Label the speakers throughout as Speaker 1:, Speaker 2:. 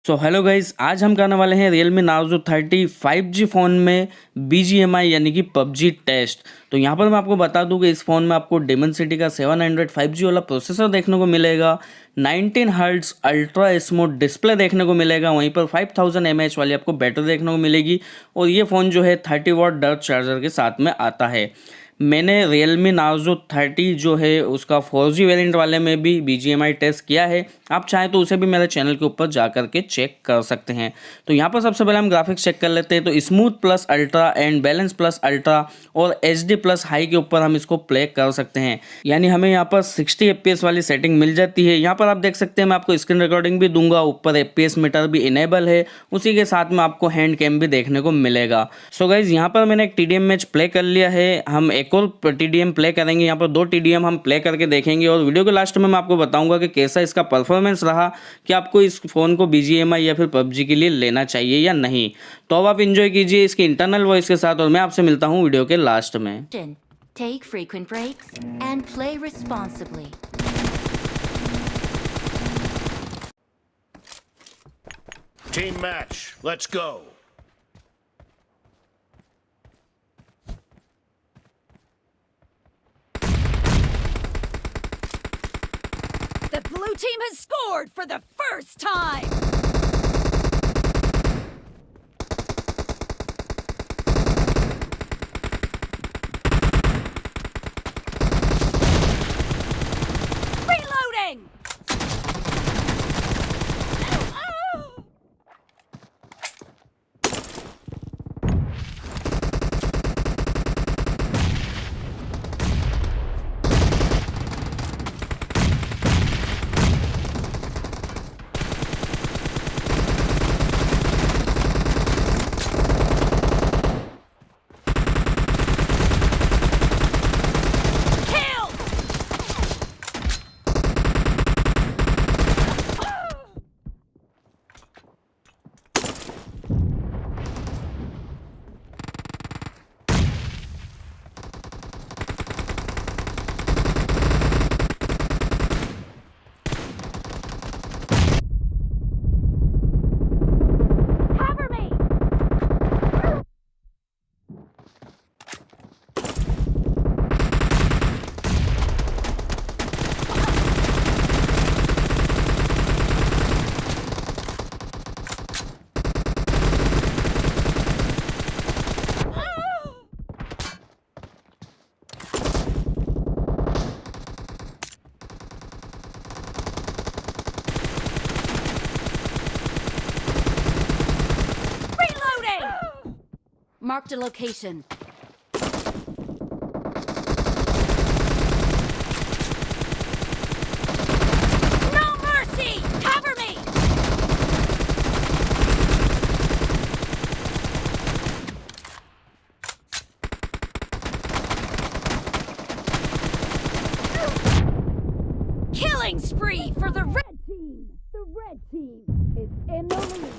Speaker 1: So hello guys, आज हम करने वाले हैं Realme Narzo 30 5G फ़ोन में BGMI यानी कि PUBG टेस्ट। तो यहाँ पर मैं आपको बता दूं कि इस फ़ोन में आपको Dimensity का 700 5G वाला प्रोसेसर देखने को मिलेगा, 19 हर्ट्ज़ अल्ट्रा स्मूथ डिस्प्ले देखने को मिलेगा, वहीं पर 5000 mAh वाली आपको बैटरी देखने को मिलेगी और ये फ़ोन जो है 30 वाट डर्ट चार्जर के साथ में आता है। मैंने Realme Narzo 30 जो है उसका 4G वेरिएंट वाले में भी BGMI टेस्ट किया है। आप चाहें तो उसे भी मेरे चैनल के ऊपर जा करके चेक कर सकते हैं। तो यहाँ पर सबसे पहले हम ग्राफिक्स चेक कर लेते हैं। तो smooth plus ultra and balance plus ultra और HD प्लस हाई के ऊपर हम इसको प्ले कर सकते हैं, यानी हमें यहाँ पर 60 FPS वाली सेटिंग मिल जाती है। यहाँ पर आप देख सकते हैं मैं आपको स्क्रीन रिकॉर्डिंग भी दूंगा, ऊपर FPS मीटर भी इनेबल है, उसी के साथ में आपको हैंड कैम भी देखने को मिलेगा। सो गाइज यहाँ पर मैंने एक TDM मैच प्ले कर लिया है, हम एक और TDM प्ले करेंगे। यहाँ पर 2 TDM हम प्ले करके देखेंगे और वीडियो के लास्ट में मैं आपको बताऊंगा कि कैसा इसका परफॉर्मेंस रहा, कि आपको इस फ़ोन को BGMI या फिर PUBG के लिए लेना चाहिए या नहीं। तो अब आप इंजॉय कीजिए इसकी इंटरनल वॉइस के साथ और मैं आपसे मिलता हूँ वीडियो के लास्ट में।
Speaker 2: Take frequent breaks and play responsibly.
Speaker 3: Team match, let's go.
Speaker 4: The blue team has scored for the first time! Reloading!
Speaker 2: Marked a location.
Speaker 4: No mercy! Cover me! Killing spree for the red team! The red team is in the lead!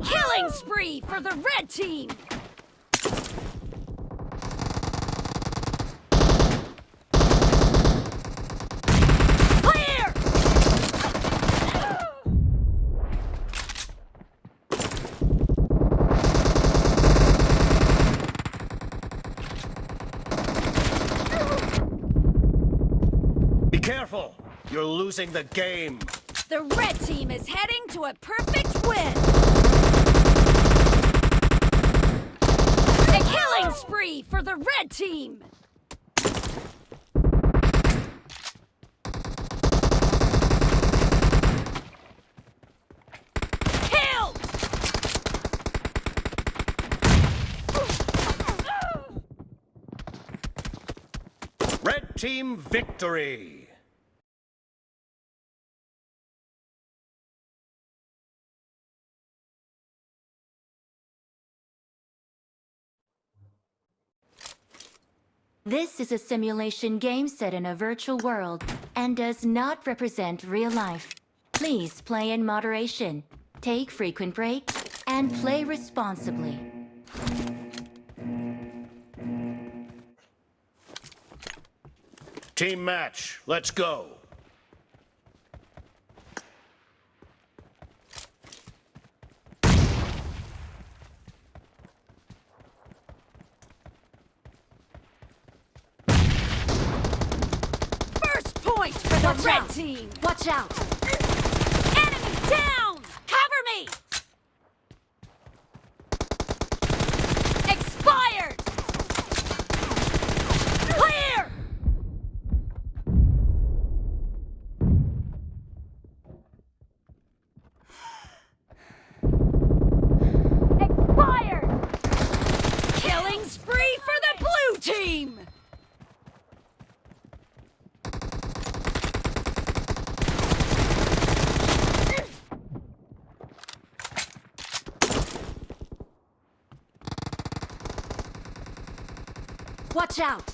Speaker 4: Killing spree for the red team! Clear!
Speaker 3: You're losing. losing the game.
Speaker 4: The red team is heading to a perfect win. A killing spree for the red team. Killed.
Speaker 3: Red team victory.
Speaker 2: This is a simulation game set in a virtual world and does not represent real life. Please play in moderation, take frequent breaks, and play responsibly.
Speaker 3: Team match, let's go.
Speaker 4: First point for the
Speaker 2: Watch
Speaker 4: red
Speaker 2: out.
Speaker 4: team.
Speaker 2: Watch out!
Speaker 4: Enemy down. Cover me. Expired. Clear. Expired. Killing spree for the blue team.
Speaker 2: Watch out!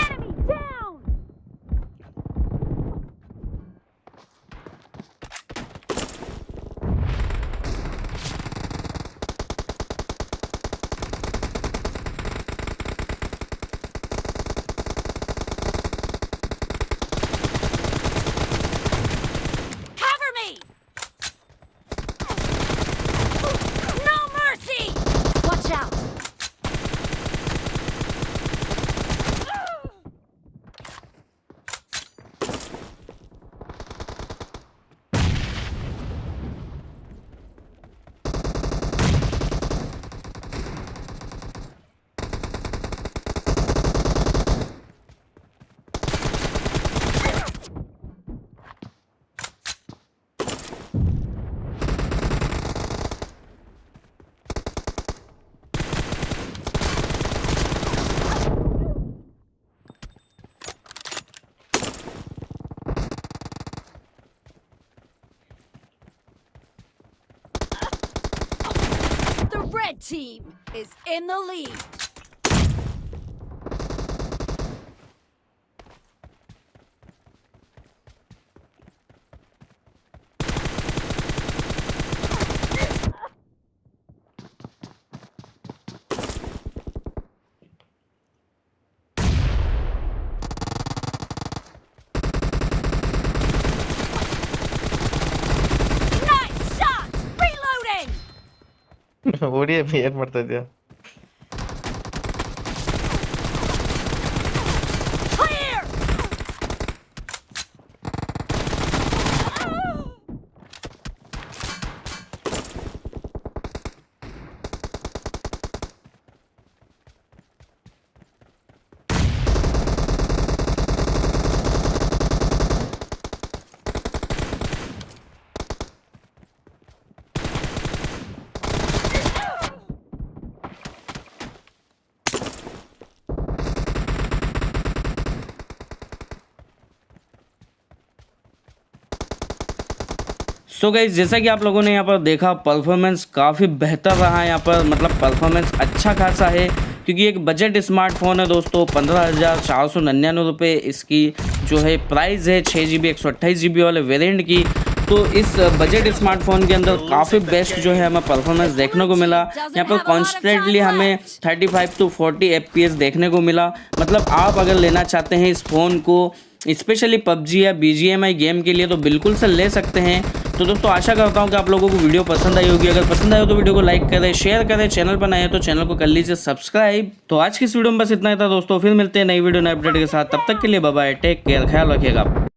Speaker 4: Enemy down. Cover me. No mercy.
Speaker 2: Watch out!
Speaker 4: The red team is in the lead. Nice shot! Reloading!
Speaker 5: ಓಡಿ ಏನ್ ಮಾಡ್ತಾ ಇದ್ಯಾ?
Speaker 4: Clear!
Speaker 1: So guys जैसा कि आप लोगों ने यहाँ पर देखा परफॉर्मेंस काफ़ी बेहतर रहा है यहाँ पर, मतलब परफॉर्मेंस अच्छा खासा है क्योंकि एक बजट स्मार्टफोन है दोस्तों। 15,499 रुपये इसकी जो है प्राइस है 6 GB 128 GB वाले वेरिएंट की। तो इस बजट स्मार्टफोन के अंदर काफ़ी बेस्ट जो है हमें परफॉर्मेंस देखने को मिला। यहाँ पर कॉन्स्टेंटली हमें 35 to 40 FPS देखने को मिला। मतलब आप अगर लेना चाहते हैं इस फ़ोन को स्पेशली PUBG या BGMI गेम के लिए तो बिल्कुल से ले सकते हैं। तो दोस्तों आशा करता हूँ कि आप लोगों को वीडियो पसंद आई होगी। अगर पसंद आए तो वीडियो को लाइक करें, शेयर करें, चैनल पर नए हैं तो चैनल को कर लीजिए सब्सक्राइब। तो आज की इस वीडियो में बस इतना ही था दोस्तों, फिर मिलते हैं नई वीडियो नए अपडेट के साथ। तब तक के लिए बाय बाय, टेक केयर, ख्याल रखिएगा।